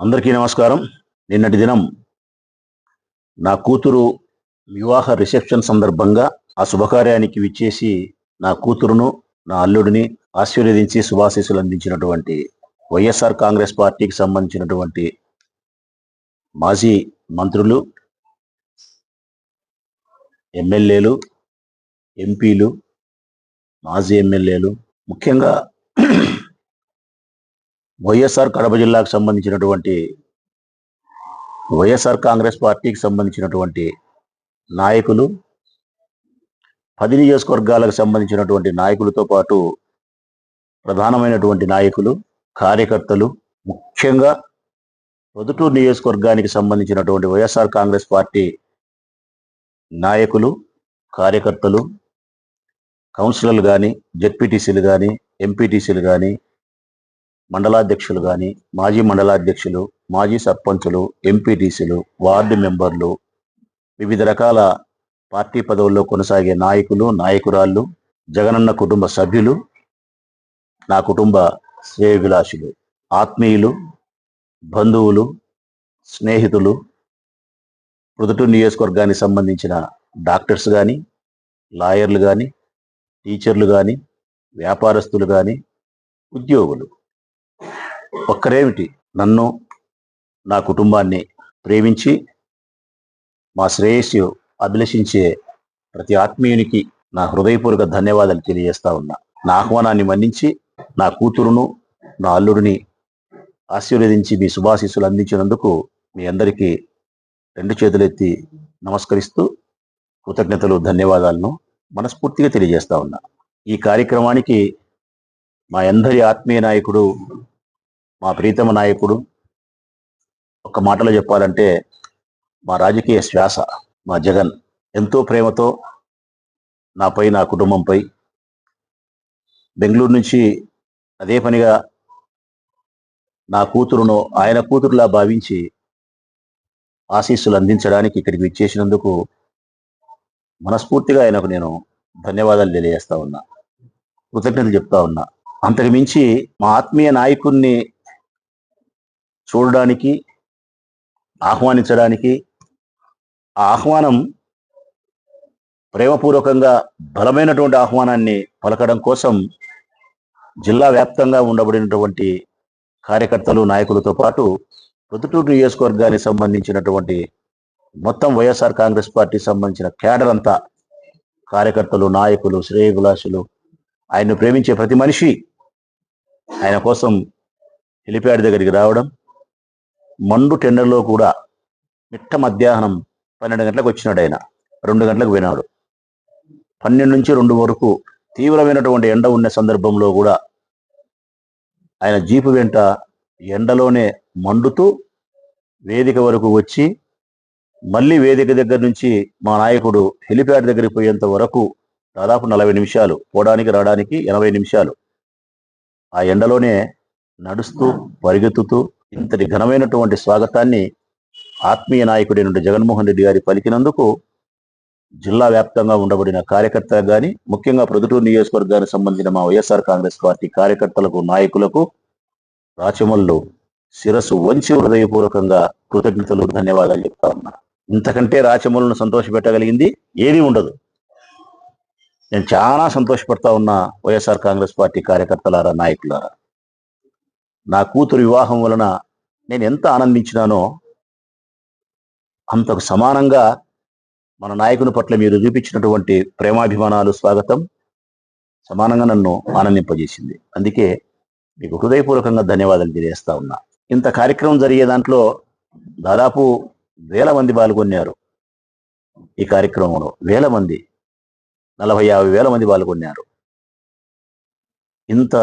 అందరికీ నమస్కారం. నిన్నటి దినం నా కూతురు వివాహ రిసెప్షన్ సందర్భంగా ఆ శుభకార్యానికి విచ్చేసి నా కూతురును, నా అల్లుడిని ఆశీర్వదించి శుభాశీస్సులు అందించినటువంటి వైఎస్ఆర్ కాంగ్రెస్ పార్టీకి సంబంధించినటువంటి మాజీ మంత్రులు, ఎమ్మెల్యేలు, ఎంపీలు, మాజీ ఎమ్మెల్యేలు, ముఖ్యంగా వైఎస్ఆర్ కడప జిల్లాకు సంబంధించినటువంటి వైఎస్ఆర్ కాంగ్రెస్ పార్టీకి సంబంధించినటువంటి నాయకులు, 10 నియోజకవర్గాలకు సంబంధించినటువంటి నాయకులతో పాటు ప్రధానమైనటువంటి నాయకులు, కార్యకర్తలు, ముఖ్యంగా ప్రొద్దుటూరు నియోజకవర్గానికి సంబంధించినటువంటి వైఎస్ఆర్ కాంగ్రెస్ పార్టీ నాయకులు, కార్యకర్తలు, కౌన్సిలర్లు కానీ, జెడ్పీటీసీలు కానీ, ఎంపీటీసీలు కానీ, మండలాధ్యక్షులు కానీ, మాజీ మండలాధ్యక్షులు, మాజీ సర్పంచులు, ఎంపీటీసీలు, వార్డు మెంబర్లు, వివిధ రకాల పార్టీ పదవుల్లో కొనసాగే నాయకులు, నాయకురాళ్ళు, జగనన్న కుటుంబ సభ్యులు, నా కుటుంబ శ్రేయోభిలాషులు, ఆత్మీయులు, బంధువులు, స్నేహితులు, ప్రొద్దుటూరు నియోజకవర్గానికి సంబంధించిన డాక్టర్స్ కానీ, లాయర్లు కానీ, టీచర్లు కానీ, వ్యాపారస్తులు కానీ, ఉద్యోగులు, ఒక్కరేమిటి నన్ను, నా కుటుంబాన్ని ప్రేమించి మా శ్రేయస్సు అభిలషించే ప్రతి ఆత్మీయునికి నా హృదయపూర్వక ధన్యవాదాలు తెలియజేస్తా ఉన్నా. నా ఆహ్వానాన్ని మన్నించి నా కూతురును, నా అల్లుడిని ఆశీర్వదించి మీ శుభాశీస్సులు అందించినందుకు మీ అందరికీ 2 చేతులెత్తి నమస్కరిస్తూ కృతజ్ఞతలు, ధన్యవాదాలను మనస్ఫూర్తిగా తెలియజేస్తా ఉన్నా. ఈ కార్యక్రమానికి మా అందరి ఆత్మీయ నాయకుడు, మా ప్రీతమ నాయకుడు, ఒక మాటలో చెప్పాలంటే మా రాజకీయ శ్వాస, మా జగన్ ఎంతో ప్రేమతో నాపై, నా కుటుంబంపై బెంగళూరు నుంచి అదే పనిగా నా కూతురును ఆయన కూతురులా భావించి ఆశీస్సులు అందించడానికి ఇక్కడికి విచ్చేసినందుకు మనస్ఫూర్తిగా ఆయనకు నేను ధన్యవాదాలు తెలియజేస్తా ఉన్నా, కృతజ్ఞతలు చెప్తా ఉన్నా. అంతకు మించి మా ఆత్మీయ నాయకుడిని చూడడానికి, ఆహ్వానించడానికి, ఆ ఆహ్వానం ప్రేమపూర్వకంగా బలమైనటువంటి ఆహ్వానాన్ని పలకడం కోసం జిల్లా వ్యాప్తంగా ఉండబడినటువంటి కార్యకర్తలు, నాయకులతో పాటు ప్రొద్దుటూరు నియోజకవర్గానికి సంబంధించినటువంటి మొత్తం వైఎస్ఆర్ కాంగ్రెస్ పార్టీకి సంబంధించిన క్యాడర్ అంతా, కార్యకర్తలు, నాయకులు, శ్రేయోభిలాషులు, ఆయన్ను ప్రేమించే ప్రతి మనిషి ఆయన కోసం హెలిప్యాడ్ దగ్గరికి రావడం, మండు టెండర్లో కూడా మిట్ట మధ్యాహ్నం 12 గంటలకు వచ్చినాడు ఆయన, 2 గంటలకు పోయినాడు. 12 నుంచి 2 వరకు తీవ్రమైనటువంటి ఎండ ఉన్న సందర్భంలో కూడా ఆయన జీపు వెంట ఎండలోనే మండుతూ వేదిక వరకు వచ్చి, మళ్ళీ వేదిక దగ్గర నుంచి మా నాయకుడు హెలిప్యాడ్ దగ్గరికి పోయేంత వరకు దాదాపు 40 నిమిషాలు, పోవడానికి రావడానికి 80 నిమిషాలు ఆ ఎండలోనే నడుస్తూ, పరిగెత్తుతూ ఇంతటి ఘనమైనటువంటి స్వాగతాన్ని ఆత్మీయ నాయకుడైన జగన్మోహన్ రెడ్డి గారి పలికినందుకు జిల్లా వ్యాప్తంగా ఉండబడిన కార్యకర్తలకు కానీ, ముఖ్యంగా ప్రొద్దుటూరు నియోజకవర్గానికి సంబంధించిన మా వైఎస్ఆర్ కాంగ్రెస్ పార్టీ కార్యకర్తలకు, నాయకులకు రాచమల్లు శిరస్సు వంచి హృదయపూర్వకంగా కృతజ్ఞతలు, ధన్యవాదాలు చెప్తా ఉన్నా. ఇంతకంటే రాచమల్లును సంతోషపెట్టగలిగింది ఏది ఉండదు. నేను చాలా సంతోషపడతా ఉన్నా వైఎస్ఆర్ కాంగ్రెస్ పార్టీ కార్యకర్తలారా, నాయకులారా. నా కూతురు వివాహం వలన నేను ఎంత ఆనందించినానో అంతకు సమానంగా మన నాయకుని పట్ల మీరు చూపించినటువంటి ప్రేమాభిమానాలు, స్వాగతం సమానంగా నన్ను ఆనందింపజేసింది. అందుకే మీకు హృదయపూర్వకంగా ధన్యవాదాలు తెలియజేస్తా ఉన్నా. ఇంత కార్యక్రమం జరిగే దాంట్లో దాదాపు 1000 మంది పాల్గొన్నారు. ఈ కార్యక్రమంలో 1000 మంది, 40-50 వేల మంది పాల్గొన్నారు. ఇంత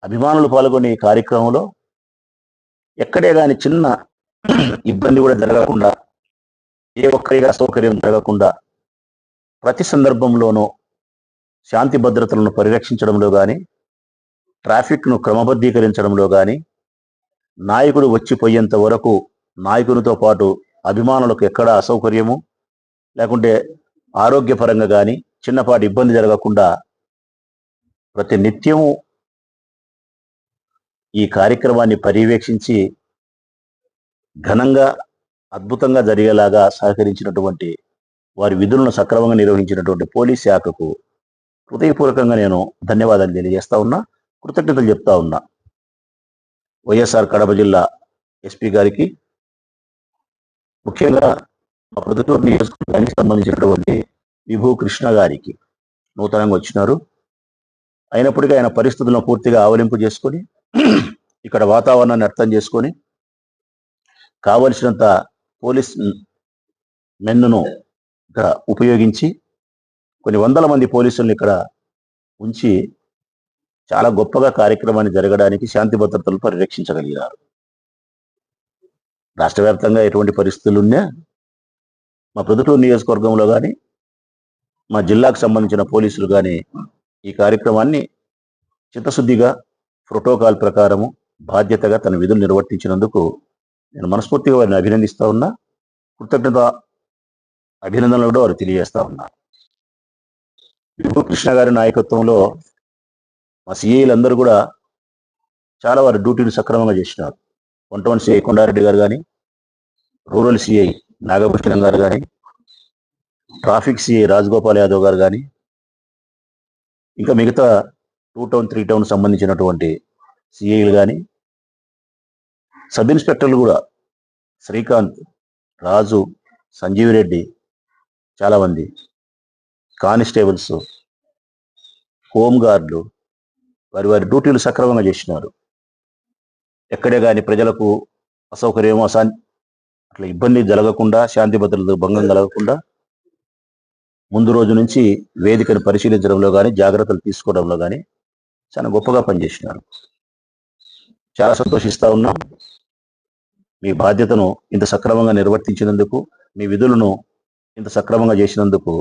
అభిమానులు పాల్గొనే ఈ కార్యక్రమంలో ఎక్కడే కానీ చిన్న ఇబ్బంది కూడా జరగకుండా, ఏ ఒక్కరిగా అసౌకర్యం జరగకుండా ప్రతి సందర్భంలోనూ శాంతి భద్రతలను పరిరక్షించడంలో కానీ, ట్రాఫిక్ను క్రమబద్ధీకరించడంలో కానీ, నాయకుడు వచ్చిపోయేంత వరకు నాయకునితో పాటు అభిమానులకు ఎక్కడా అసౌకర్యము లేకుంటే ఆరోగ్యపరంగా కానీ చిన్నపాటి ఇబ్బంది జరగకుండా ప్రతి నిత్యము ఈ కార్యక్రమాన్ని పర్యవేక్షించి ఘనంగా అద్భుతంగా జరిగేలాగా సహకరించినటువంటి వారి విధులను సక్రమంగా నిర్వహించినటువంటి పోలీస్ శాఖకు హృదయపూర్వకంగా నేను ధన్యవాదాలు తెలియజేస్తా ఉన్నా, కృతజ్ఞతలు చెప్తా ఉన్నా. వైఎస్ఆర్ కడప జిల్లా ఎస్పీ గారికి, ముఖ్యంగా మా ప్రొద్దుటూరు నియోజకవర్గానికి సంబంధించినటువంటి విభూ కృష్ణ గారికి, నూతనంగా వచ్చినారు. అయినప్పటికీ ఆయన పరిస్థితులను పూర్తిగా ఆవలింపు చేసుకొని ఇక్కడ వాతావరణాన్ని అర్థం చేసుకొని కావలసినంత పోలీస్ మెన్ను ఇక్కడ ఉపయోగించి కొన్ని వందల మంది పోలీసులను ఇక్కడ ఉంచి చాలా గొప్పగా కార్యక్రమాన్ని జరగడానికి శాంతి భద్రతలు పరిరక్షించగలిగారు. రాష్ట్ర వ్యాప్తంగా ఎటువంటి పరిస్థితులు ఉన్నా మా ప్రొద్దుటూరు నియోజకవర్గంలో కానీ మా జిల్లాకు సంబంధించిన పోలీసులు కానీ ఈ కార్యక్రమాన్ని చిత్తశుద్ధిగా ప్రోటోకాల్ ప్రకారము బాధ్యతగా తన విధులు నిర్వర్తించినందుకు నేను మనస్ఫూర్తిగా వారిని అభినందిస్తా ఉన్నా, అభినందనలు కూడా వారు తెలియజేస్తా ఉన్నా. విభూ కృష్ణ గారి నాయకత్వంలో మా సిఐలందరూ కూడా చాలా వారి డ్యూటీలు సక్రమంగా చేసినారు. 1 సిఐ కొండారెడ్డి గారు కానీ, రూరల్ సిఐ నాగభూషణం గారు కానీ, ట్రాఫిక్ సిఐ రాజగోపాల్ యాదవ్ గారు కానీ, ఇంకా మిగతా 2 టౌన్ 3 టౌన్ సంబంధించినటువంటి సిఐలు కానీ, సబ్ ఇన్స్పెక్టర్లు కూడా శ్రీకాంత్, రాజు, సంజీవ్ రెడ్డి, చాలా మంది కానిస్టేబుల్స్, హోంగార్డులు వారి వారి డ్యూటీలు సక్రమంగా చేసినారు. ఎక్కడే కానీ ప్రజలకు అసౌకర్యమో అట్లా ఇబ్బంది జరగకుండా, శాంతి భద్రతలకు భంగం కలగకుండా ముందు రోజు నుంచి వేదికను పరిశీలించడంలో కానీ, జాగ్రత్తలు తీసుకోవడంలో కానీ చాలా గొప్పగా పనిచేసినారు. చాలా సంతోషిస్తా ఉన్నాం. మీ బాధ్యతను ఇంత సక్రమంగా నిర్వర్తించినందుకు, మీ విధులను ఇంత సక్రమంగా చేసినందుకు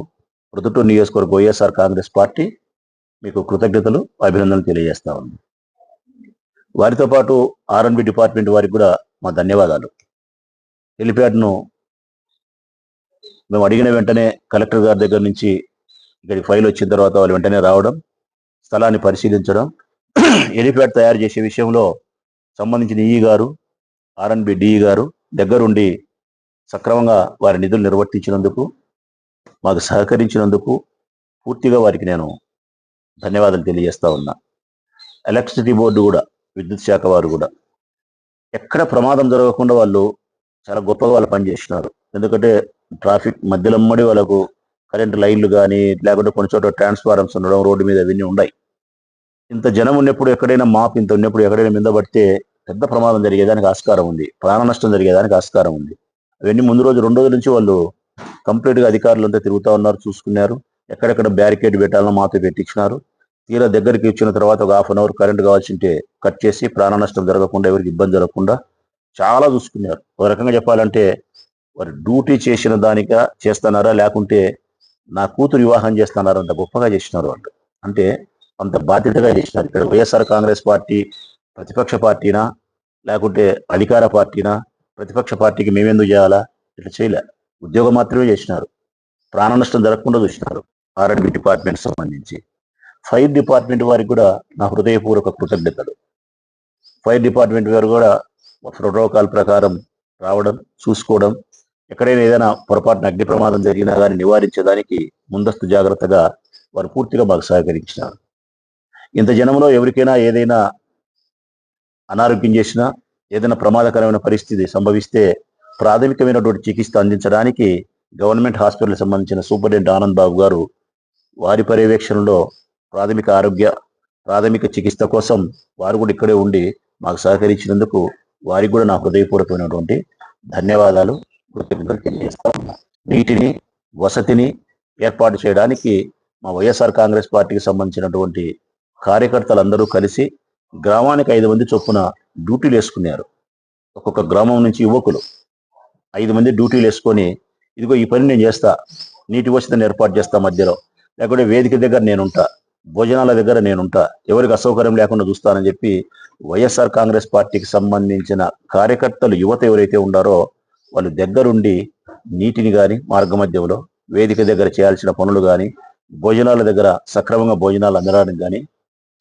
ప్రొద్దుటూరు నియోజకవర్గ వైఎస్ఆర్ కాంగ్రెస్ పార్టీ మీకు కృతజ్ఞతలు, అభినందనలు తెలియజేస్తా ఉంది. వారితో పాటు R&B డిపార్ట్మెంట్ వారికి కూడా మా ధన్యవాదాలు. హెలిప్యాడ్ను మేము అడిగిన వెంటనే కలెక్టర్ గారి దగ్గర నుంచి ఇక్కడికి ఫైల్ వచ్చిన తర్వాత వాళ్ళు వెంటనే రావడం, స్థలాన్ని పరిశీలించడం, హెలిప్యాడ్ తయారు చేసే విషయంలో సంబంధించిన ఈఈ గారు, R&B డిఈ గారు దగ్గరుండి సక్రమంగా వారి నిధులు నిర్వర్తించినందుకు, మాకు సహకరించినందుకు పూర్తిగా వారికి నేను ధన్యవాదాలు తెలియజేస్తా ఉన్నా. ఎలక్ట్రిసిటీ బోర్డు కూడా, విద్యుత్ శాఖ వారు కూడా ఎక్కడ ప్రమాదం జరగకుండా వాళ్ళు చాలా గొప్పగా వాళ్ళు పనిచేస్తున్నారు. ఎందుకంటే ట్రాఫిక్ మధ్యలమ్మడి వాళ్ళకు కరెంటు లైన్లు కానీ, లేకుంటే కొన్ని చోట్ల ట్రాన్స్ఫార్మర్స్ ఉండడం, రోడ్డు మీద అవన్నీ ఉన్నాయి. ఇంత జనం ఉన్నప్పుడు ఎక్కడైనా ఇంత ఉన్నప్పుడు ఎక్కడైనా మీద పడితే పెద్ద ప్రమాదం జరిగేదానికి ఆస్కారం ఉంది, ప్రాణ నష్టం జరిగేదానికి ఆస్కారం ఉంది. అవన్నీ ముందు రోజు 2 రోజుల నుంచి వాళ్ళు కంప్లీట్గా అధికారులంతా తిరుగుతూ ఉన్నారు, చూసుకున్నారు. ఎక్కడెక్కడ బ్యారికేడ్ పెట్టాలనో మాతో పెట్టించినారు. తీరా దగ్గరికి వచ్చిన తర్వాత ఒక 1/2 అవర్ కరెంట్ కావాల్సింటే కట్ చేసి ప్రాణ నష్టం జరగకుండా, ఎవరికి ఇబ్బంది జరగకుండా చాలా చూసుకున్నారు. ఒక రకంగా చెప్పాలంటే వారు డ్యూటీ చేసిన దానిగా చేస్తున్నారా, లేకుంటే నా కూతురు వివాహం చేస్తున్నారా అంత గొప్పగా చేసినారు వాళ్ళు. అంటే అంత బాధ్యతగా చేసినారు. ఇక్కడ వైఎస్ఆర్ కాంగ్రెస్ పార్టీ ప్రతిపక్ష పార్టీనా, లేకుంటే అధికార పార్టీనా, ప్రతిపక్ష పార్టీకి మేమెందుకు చేయాలా, ఇట్లా చేయలే. ఉద్యోగం మాత్రమే చేసినారు. ప్రాణ నష్టం జరగకుండా చూసినారు. R&B డిపార్ట్మెంట్ సంబంధించి ఫైర్ డిపార్ట్మెంట్ వారికి కూడా నా హృదయపూర్వక కృతజ్ఞతలు. ఫైర్ డిపార్ట్మెంట్ వారు కూడా ప్రోటోకాల్ ప్రకారం రావడం, చూసుకోవడం, ఎక్కడైనా ఏదైనా పొరపాటున అగ్ని ప్రమాదం జరిగినా కానీ నివారించేదానికి ముందస్తు జాగ్రత్తగా వారు పూర్తిగా మాకు సహకరించినారు. ఇంత జనంలో ఎవరికైనా ఏదైనా అనారోగ్యం చేసినా, ఏదైనా ప్రమాదకరమైన పరిస్థితి సంభవిస్తే ప్రాథమికమైనటువంటి చికిత్స అందించడానికి గవర్నమెంట్ హాస్పిటల్ సంబంధించిన సూపరింటెండెంట్ ఆనంద్ బాబు గారు వారి పర్యవేక్షణలో ప్రాథమిక చికిత్స కోసం వారు కూడా ఇక్కడే ఉండి మాకు సహకరించినందుకు వారికి కూడా నా హృదయపూర్వకమైనటువంటి ధన్యవాదాలు, కృతజ్ఞతలు తెలియజేస్తా ఉన్నా. నీటిని, వసతిని ఏర్పాటు చేయడానికి మా వైఎస్ఆర్ కాంగ్రెస్ పార్టీకి సంబంధించినటువంటి కార్యకర్తలందరూ కలిసి గ్రామానికి 5 మంది చొప్పున డ్యూటీలు వేసుకున్నారు. ఒక్కొక్క గ్రామం నుంచి యువకులు 5 మంది డ్యూటీలు వేసుకొని, ఇదిగో ఈ పని నేను చేస్తా, నీటి వసతిని ఏర్పాటు చేస్తా మధ్యలో, లేకుంటే వేదిక దగ్గర నేనుంటా, భోజనాల దగ్గర నేనుంటా, ఎవరికి అసౌకర్యం లేకుండా చూస్తానని చెప్పి వైఎస్ఆర్ కాంగ్రెస్ పార్టీకి సంబంధించిన కార్యకర్తలు, యువత ఎవరైతే ఉన్నారో వాళ్ళు దగ్గరుండి నీటిని కానీ, మార్గ మధ్యంలో వేదిక దగ్గర చేయాల్సిన పనులు కానీ, భోజనాల దగ్గర సక్రమంగా భోజనాలు అందడానికి కానీ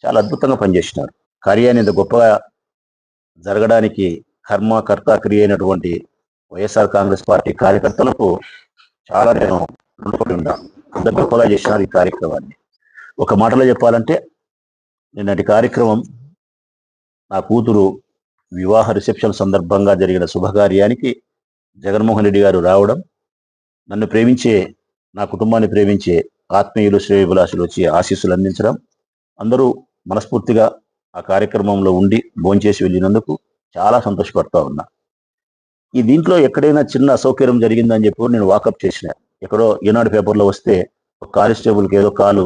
చాలా అద్భుతంగా పనిచేసినారు. కార్యాన్ని ఇంత గొప్పగా జరగడానికి కర్త క్రియ అయినటువంటి వైఎస్ఆర్ కాంగ్రెస్ పార్టీ కార్యకర్తలకు చాలా నేను రుణపడి ఉంటాను. అంత గొప్పగా చేసినారు ఈ కార్యక్రమాన్ని. ఒక మాటలో చెప్పాలంటే నిన్నటి కార్యక్రమం నా కూతురు వివాహ రిసెప్షన్ సందర్భంగా జరిగిన శుభకార్యానికి జగన్మోహన్ రెడ్డి గారు రావడం, నన్ను ప్రేమించే, నా కుటుంబాన్ని ప్రేమించే ఆత్మీయులు, శ్రేయోభిలాషులు వచ్చి ఆశీస్సులు అందించడం, అందరూ మనస్ఫూర్తిగా ఆ కార్యక్రమంలో ఉండి భోంచేసి వెళ్ళినందుకు చాలా సంతోషపడతా ఉన్నా. ఈ దీంట్లో ఎక్కడైనా చిన్న అసౌకర్యం జరిగిందని చెప్పి నేను వాకప్ చేసిన. ఎక్కడో ఈనాడు పేపర్లో వస్తే ఒక కానిస్టేబుల్కి ఏదో కాలు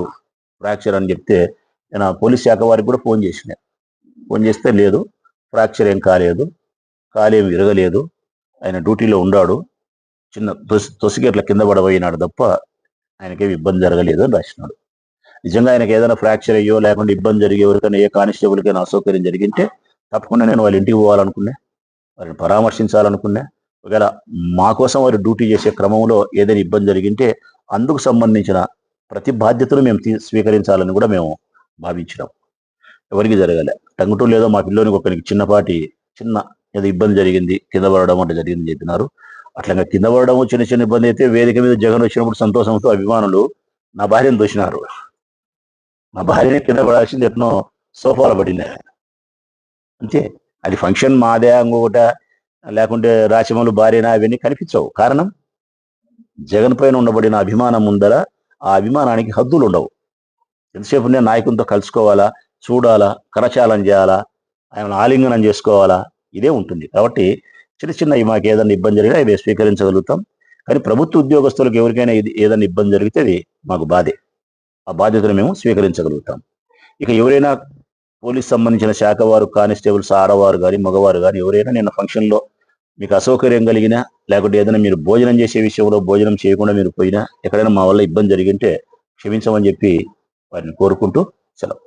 ఫ్రాక్చర్ అని చెప్తే నేను పోలీస్ శాఖ వారికి కూడా ఫోన్ చేస్తే లేదు, ఫ్రాక్చర్ ఏం కాలేదు, కాలేం విరగలేదు, ఆయన డ్యూటీలో ఉన్నాడు, చిన్న తొసిగేట్ల కింద పడబోయినాడు తప్ప ఆయనకేమి ఇబ్బంది జరగలేదు అని రాసినాడు. నిజంగా ఆయనకి ఏదైనా ఫ్రాక్చర్ అయ్యో లేకుంటే ఇబ్బంది జరిగే ఎవరికైనా ఏ కానిస్టేబుల్కైనా అసౌకర్యం జరిగింటే తప్పకుండా నేను వాళ్ళ ఇంటికి పోవాలనుకున్నా, వారిని పరామర్శించాలనుకున్నా. ఒకవేళ మా కోసం వారు డ్యూటీ చేసే క్రమంలో ఏదైనా ఇబ్బంది జరిగింటే అందుకు సంబంధించిన ప్రతి బాధ్యతను మేము స్వీకరించాలని కూడా మేము భావించినాం. ఎవరికి జరగలే. టంగుటూరు లేదో మా పిల్లోనికి ఒకరికి చిన్న ఏదో ఇబ్బంది జరిగింది, కింద పడడం అంటే జరిగిందని చెప్పినారు. అట్లా కింద పడడం చిన్న ఇబ్బంది అయితే వేదిక మీద జగన్ వచ్చినప్పుడు సంతోషంతో అభిమానులు నా భార్యను దోసినారు. నా భార్యని కింద పడాల్సింది ఎట్నో సోఫాలో పడింది. అంతే. అది ఫంక్షన్ మాదే ఇంకొకట లేకుంటే రాచమౌళి భార్యనా అవన్నీ కనిపించవు. కారణం జగన్ పైన ఉండబడిన అభిమానం ముందర ఆ అభిమానానికి హద్దులు ఉండవు. ఎంతసేపు నేను నాయకునితో కలుసుకోవాలా, చూడాలా, కరచాలం చేయాలా, ఆయన ఆలింగనం చేసుకోవాలా, ఇదే ఉంటుంది. కాబట్టి చిన్నవి మాకు ఏదైనా ఇబ్బంది జరిగినా అవి స్వీకరించగలుగుతాం. కానీ ప్రభుత్వ ఉద్యోగస్తులకు ఎవరికైనా ఏదైనా ఇబ్బంది జరిగితే అది మాకు బాధే. ఆ బాధ్యతను మేము స్వీకరించగలుగుతాం. ఇక ఎవరైనా పోలీస్ సంబంధించిన శాఖ వారు, కానిస్టేబుల్స్, ఆడవారు కానీ మగవారు కానీ ఎవరైనా నిన్న ఫంక్షన్లో మీకు అసౌకర్యం కలిగినా లేకుంటే ఏదైనా మీరు భోజనం చేసే విషయంలో భోజనం చేయకుండా మీరు పోయినా ఎక్కడైనా మా వల్ల ఇబ్బంది జరిగింటే క్షమించమని చెప్పి వారిని కోరుకుంటూ సెలవు.